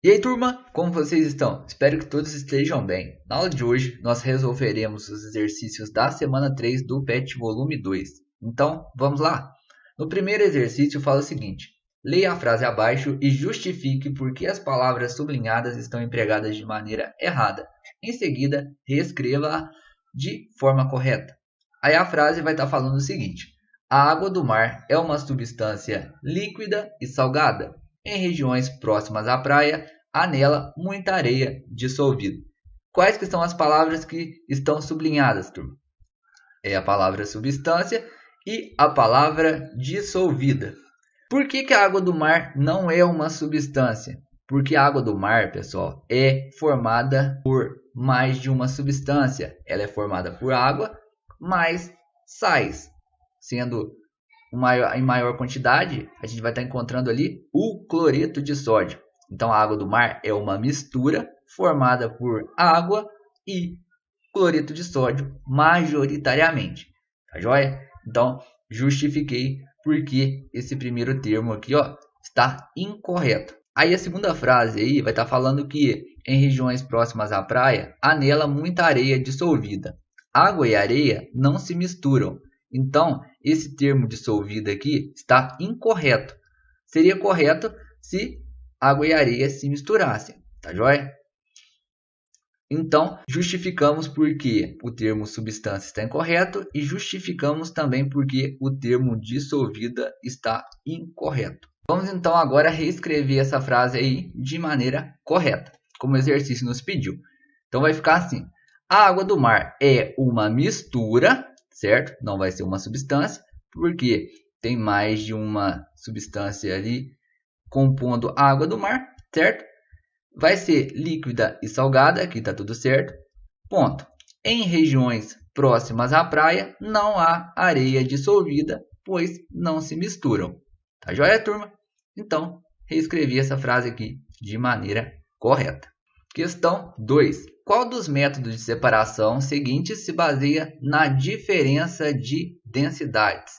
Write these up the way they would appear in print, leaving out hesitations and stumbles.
E aí, turma, como vocês estão? Espero que todos estejam bem. Na aula de hoje, nós resolveremos os exercícios da semana 3 do PET volume 2. Então, vamos lá? No primeiro exercício, fala o seguinte: leia a frase abaixo e justifique por que as palavras sublinhadas estão empregadas de maneira errada. Em seguida, reescreva-a de forma correta. Aí a frase vai estar falando o seguinte: a água do mar é uma substância líquida e salgada. Em regiões próximas à praia, há nela muita areia dissolvida. Quais que são as palavras que estão sublinhadas, turma? É a palavra substância e a palavra dissolvida. Por que a água do mar não é uma substância? Porque a água do mar, pessoal, é formada por mais de uma substância. Ela é formada por água mais sais, sendo em maior quantidade, a gente vai estar encontrando ali o cloreto de sódio. Então, a água do mar é uma mistura formada por água e cloreto de sódio majoritariamente. Tá joia? Então, justifiquei porque esse primeiro termo aqui, ó, está incorreto. Aí a segunda frase aí vai estar falando que em regiões próximas à praia, há nela muita areia dissolvida. Água e areia não se misturam. Então, esse termo dissolvida aqui está incorreto. Seria correto se água e areia se misturassem, tá joia? Então, justificamos porque o termo substância está incorreto e justificamos também porque o termo dissolvida está incorreto. Vamos então agora reescrever essa frase aí de maneira correta, como o exercício nos pediu. Então vai ficar assim: a água do mar é uma mistura, certo? Não vai ser uma substância, porque tem mais de uma substância ali compondo a água do mar, certo? Vai ser líquida e salgada, aqui está tudo certo. Ponto. Em regiões próximas à praia, não há areia dissolvida, pois não se misturam. Tá joia, turma? Então, reescrevi essa frase aqui de maneira correta. Questão 2. Qual dos métodos de separação seguintes se baseia na diferença de densidades?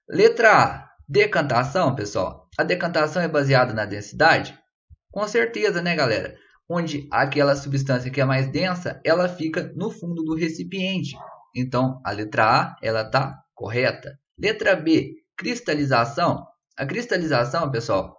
Letra A. Decantação, pessoal. A decantação é baseada na densidade? Com certeza, né, galera? Onde aquela substância que é mais densa, ela fica no fundo do recipiente. Então, a letra A, ela está correta. Letra B. Cristalização. A cristalização, pessoal,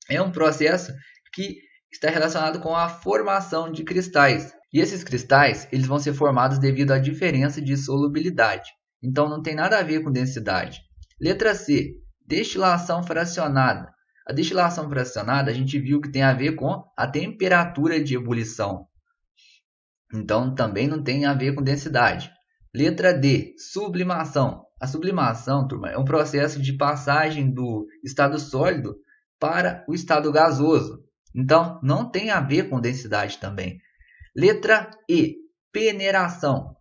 é um processo que está relacionado com a formação de cristais. E esses cristais, eles vão ser formados devido à diferença de solubilidade. Então, não tem nada a ver com densidade. Letra C. Destilação fracionada. A destilação fracionada, a gente viu que tem a ver com a temperatura de ebulição. Então, também não tem a ver com densidade. Letra D. Sublimação. A sublimação, turma, é um processo de passagem do estado sólido para o estado gasoso. Então, não tem a ver com densidade também. Letra E. Peneiração.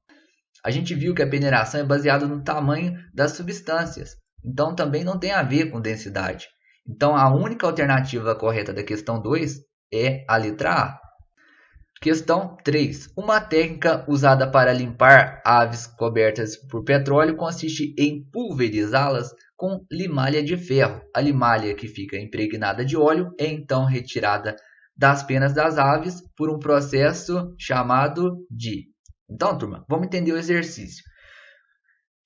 A gente viu que a peneiração é baseada no tamanho das substâncias. Então, também não tem a ver com densidade. Então, a única alternativa correta da questão 2 é a letra A. Questão 3. Uma técnica usada para limpar aves cobertas por petróleo consiste em pulverizá-las com limalha de ferro. A limalha que fica impregnada de óleo é então retirada das penas das aves por um processo chamado de... Então, turma, vamos entender o exercício.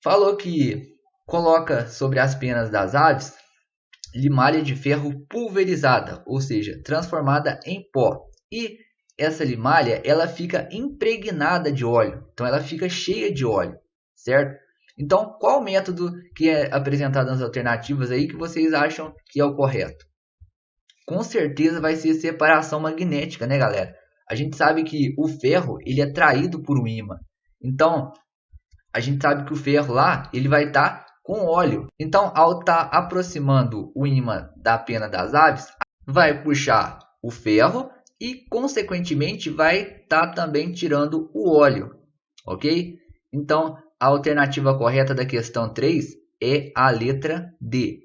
Falou que coloca sobre as penas das aves limalha de ferro pulverizada, ou seja, transformada em pó. E essa limalha, ela fica impregnada de óleo. Então, ela fica cheia de óleo, certo? Então, qual método que é apresentado nas alternativas aí que vocês acham que é o correto? Com certeza vai ser separação magnética, né, galera? A gente sabe que o ferro, ele é atraído por um ímã. Então, a gente sabe que o ferro lá, ele vai estar com óleo. Então, ao estar aproximando o ímã da pena das aves, vai puxar o ferro e, consequentemente, vai estar também tirando o óleo, ok? Então, a alternativa correta da questão 3 é a letra D.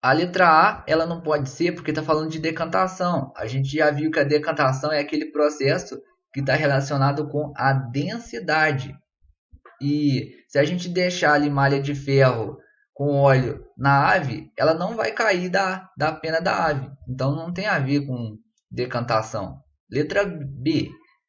A letra A, ela não pode ser porque está falando de decantação. A gente já viu que a decantação é aquele processo que está relacionado com a densidade. E se a gente deixar ali malha de ferro com óleo na ave, ela não vai cair da pena da ave. Então não tem a ver com decantação? Letra B,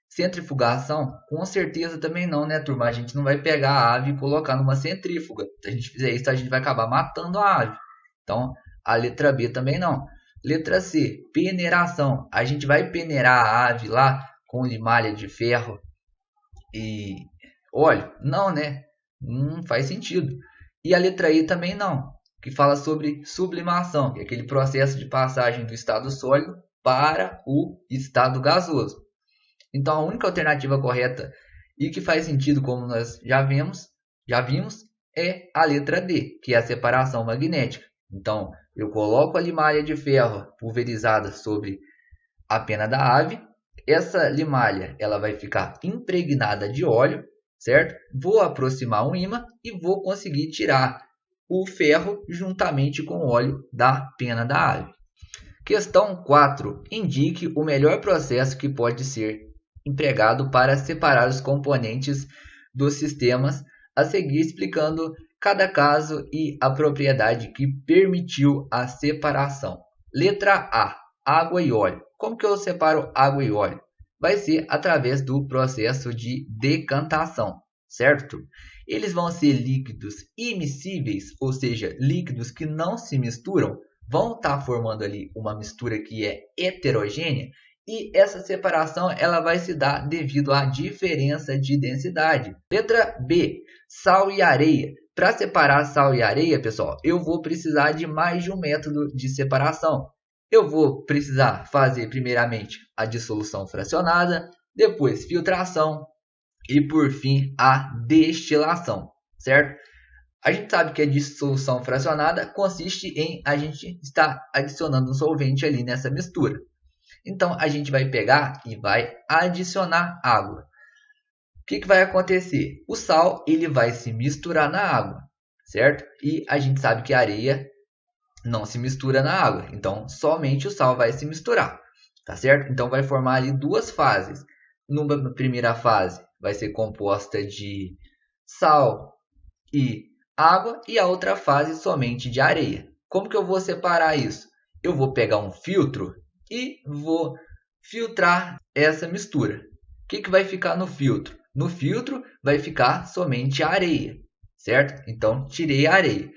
centrifugação? Com certeza também não, né, turma? A gente não vai pegar a ave e colocar numa centrífuga. Se a gente fizer isso, a gente vai acabar matando a ave. Então, a letra B também não. Letra C, peneiração. A gente vai peneirar a ave lá com limalha de ferro e óleo? Não, né? Não faz sentido. E a letra I também não, que fala sobre sublimação, que é aquele processo de passagem do estado sólido para o estado gasoso. Então, a única alternativa correta e que faz sentido, como nós já vimos, é a letra D, que é a separação magnética. Então, eu coloco a limalha de ferro pulverizada sobre a pena da ave. Essa limalha ela vai ficar impregnada de óleo, certo? Vou aproximar um ímã e vou conseguir tirar o ferro juntamente com o óleo da pena da ave. Questão 4. Indique o melhor processo que pode ser empregado para separar os componentes dos sistemas, a seguir explicando cada caso e a propriedade que permitiu a separação. Letra A, água e óleo. Como que eu separo água e óleo? Vai ser através do processo de decantação, certo? Eles vão ser líquidos imiscíveis, ou seja, líquidos que não se misturam, vão estar formando ali uma mistura que é heterogênea, e essa separação ela vai se dar devido à diferença de densidade. Letra B, sal e areia. Para separar sal e areia, pessoal, eu vou precisar de mais de um método de separação. Eu vou precisar fazer primeiramente a dissolução fracionada, depois filtração e por fim a destilação, certo? A gente sabe que a dissolução fracionada consiste em a gente estar adicionando um solvente ali nessa mistura. Então, a gente vai pegar e vai adicionar água. O que vai acontecer? O sal ele vai se misturar na água, certo? E a gente sabe que a areia não se mistura na água. Então, somente o sal vai se misturar, tá certo? Então, vai formar ali duas fases. Numa primeira fase, vai ser composta de sal e água. E a outra fase somente de areia. Como que eu vou separar isso? Eu vou pegar um filtro e vou filtrar essa mistura. O que vai ficar no filtro? No filtro vai ficar somente a areia, certo? Então, tirei a areia.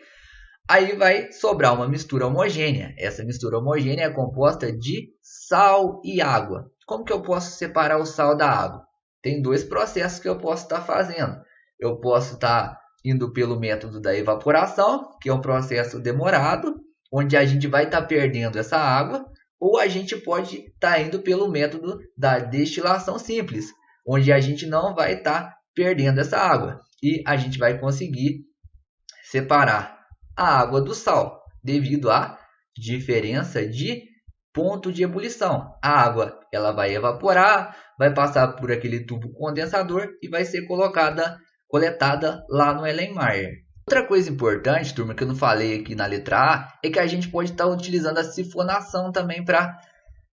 Aí vai sobrar uma mistura homogênea. Essa mistura homogênea é composta de sal e água. Como que eu posso separar o sal da água? Tem dois processos que eu posso estar fazendo. Eu posso estar indo pelo método da evaporação, que é um processo demorado, onde a gente vai estar perdendo essa água, ou a gente pode estar indo pelo método da destilação simples, onde a gente não vai estar perdendo essa água e a gente vai conseguir separar a água do sal devido à diferença de ponto de ebulição. A água ela vai evaporar, vai passar por aquele tubo condensador e vai ser coletada lá no Erlenmeyer. Outra coisa importante, turma, que eu não falei aqui na letra A, é que a gente pode estar utilizando a sifonação também para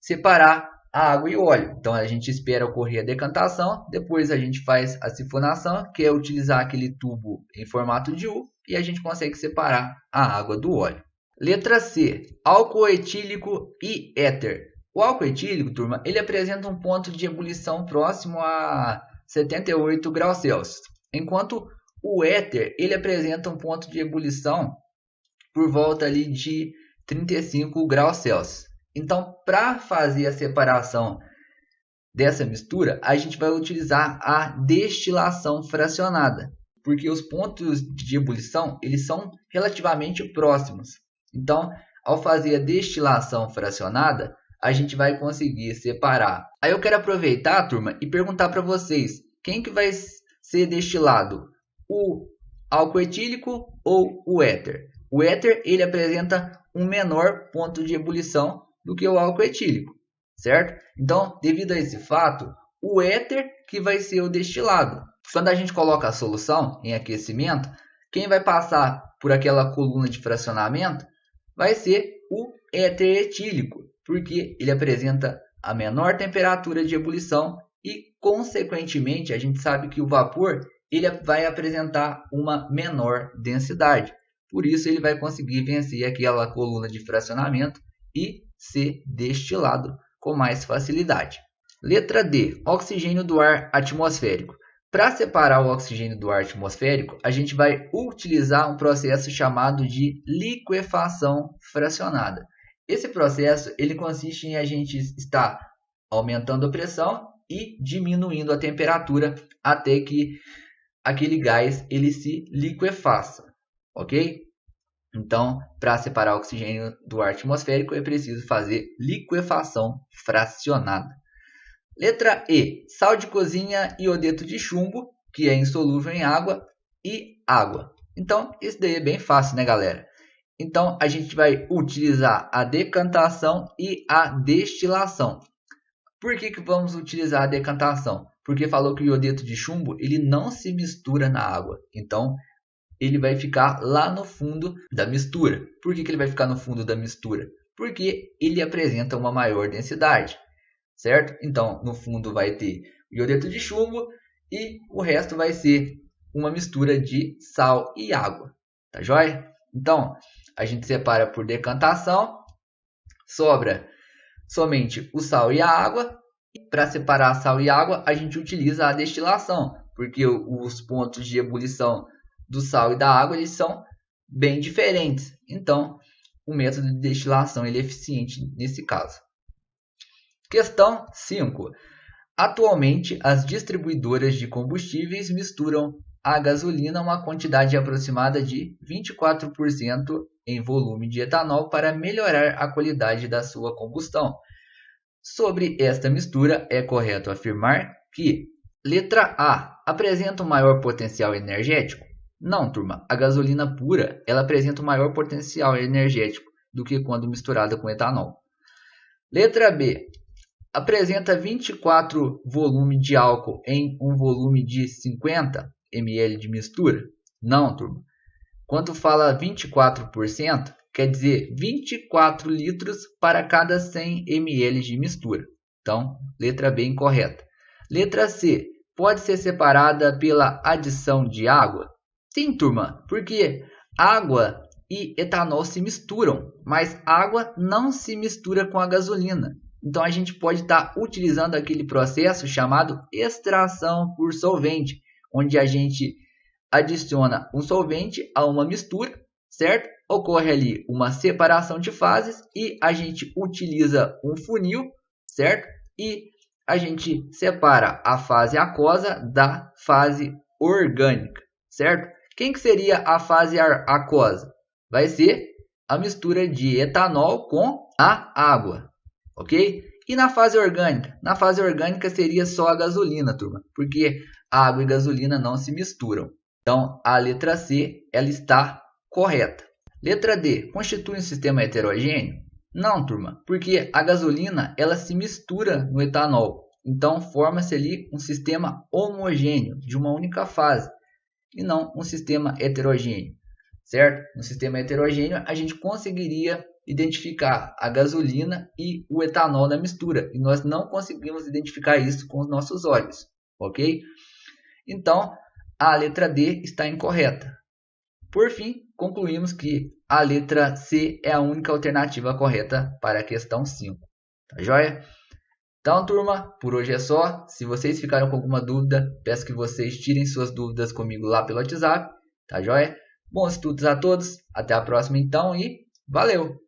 separar a água e o óleo. Então, a gente espera ocorrer a decantação, depois a gente faz a sifonação, que é utilizar aquele tubo em formato de U, e a gente consegue separar a água do óleo. Letra C, álcool etílico e éter. O álcool etílico, turma, ele apresenta um ponto de ebulição próximo a 78 graus Celsius, enquanto o éter ele apresenta um ponto de ebulição por volta ali de 35 graus Celsius. Então, para fazer a separação dessa mistura, a gente vai utilizar a destilação fracionada, porque os pontos de ebulição eles são relativamente próximos. Então, ao fazer a destilação fracionada, a gente vai conseguir separar. Aí eu quero aproveitar, turma, e perguntar para vocês, quem que vai ser destilado? O álcool etílico ou o éter? O éter ele apresenta um menor ponto de ebulição do que o álcool etílico, certo? Então, devido a esse fato, o éter que vai ser o destilado. Quando a gente coloca a solução em aquecimento, quem vai passar por aquela coluna de fracionamento vai ser o éter etílico, porque ele apresenta a menor temperatura de ebulição e, consequentemente, a gente sabe que o vapor ele vai apresentar uma menor densidade. Por isso, ele vai conseguir vencer aquela coluna de fracionamento e ser destilado com mais facilidade. Letra D, oxigênio do ar atmosférico. Para separar o oxigênio do ar atmosférico, a gente vai utilizar um processo chamado de liquefação fracionada. Esse processo ele consiste em a gente estar aumentando a pressão e diminuindo a temperatura até que aquele gás ele se liquefaça, ok? Então, para separar o oxigênio do ar atmosférico é preciso fazer liquefação fracionada. Letra E, sal de cozinha, iodeto de chumbo, que é insolúvel em água, e água. Então, isso daí é bem fácil, né, galera? Então, a gente vai utilizar a decantação e a destilação. Por que vamos utilizar a decantação? Porque falou que o iodeto de chumbo ele não se mistura na água. Então, ele vai ficar lá no fundo da mistura. Por que ele vai ficar no fundo da mistura? Porque ele apresenta uma maior densidade, certo? Então, no fundo vai ter o iodeto de chumbo e o resto vai ser uma mistura de sal e água, tá joia? Então, a gente separa por decantação, sobra somente o sal e a água. Para separar sal e água, a gente utiliza a destilação, porque os pontos de ebulição do sal e da água eles são bem diferentes. Então, o método de destilação ele é eficiente nesse caso. Questão 5. Atualmente, as distribuidoras de combustíveis misturam a gasolina uma quantidade aproximada de 24% em volume de etanol para melhorar a qualidade da sua combustão. Sobre esta mistura, é correto afirmar que letra A apresenta um maior potencial energético? Não, turma. A gasolina pura ela apresenta um maior potencial energético do que quando misturada com etanol. Letra B. Apresenta 24 volume de álcool em um volume de 50 ml de mistura? Não, turma. Quando fala 24%, quer dizer 24 litros para cada 100 ml de mistura. Então, letra B incorreta. Letra C. Pode ser separada pela adição de água? Sim, turma, porque água e etanol se misturam, mas água não se mistura com a gasolina. Então, a gente pode estar utilizando aquele processo chamado extração por solvente, onde a gente adiciona um solvente a uma mistura, certo? Ocorre ali uma separação de fases e a gente utiliza um funil, certo? E a gente separa a fase aquosa da fase orgânica, certo? Quem que seria a fase aquosa? Vai ser a mistura de etanol com a água, ok? E na fase orgânica? Na fase orgânica seria só a gasolina, turma, porque água e gasolina não se misturam. Então, a letra C ela está correta. Letra D, constitui um sistema heterogêneo? Não, turma, porque a gasolina ela se mistura no etanol. Então, forma-se ali um sistema homogêneo, de uma única fase, e não um sistema heterogêneo, certo? No sistema heterogêneo, a gente conseguiria identificar a gasolina e o etanol na mistura, e nós não conseguimos identificar isso com os nossos olhos, ok? Então, a letra D está incorreta. Por fim, concluímos que a letra C é a única alternativa correta para a questão 5. Tá joia? Então, turma, por hoje é só. Se vocês ficaram com alguma dúvida, peço que vocês tirem suas dúvidas comigo lá pelo WhatsApp. Tá joia? Bons estudos a todos. Até a próxima então e valeu!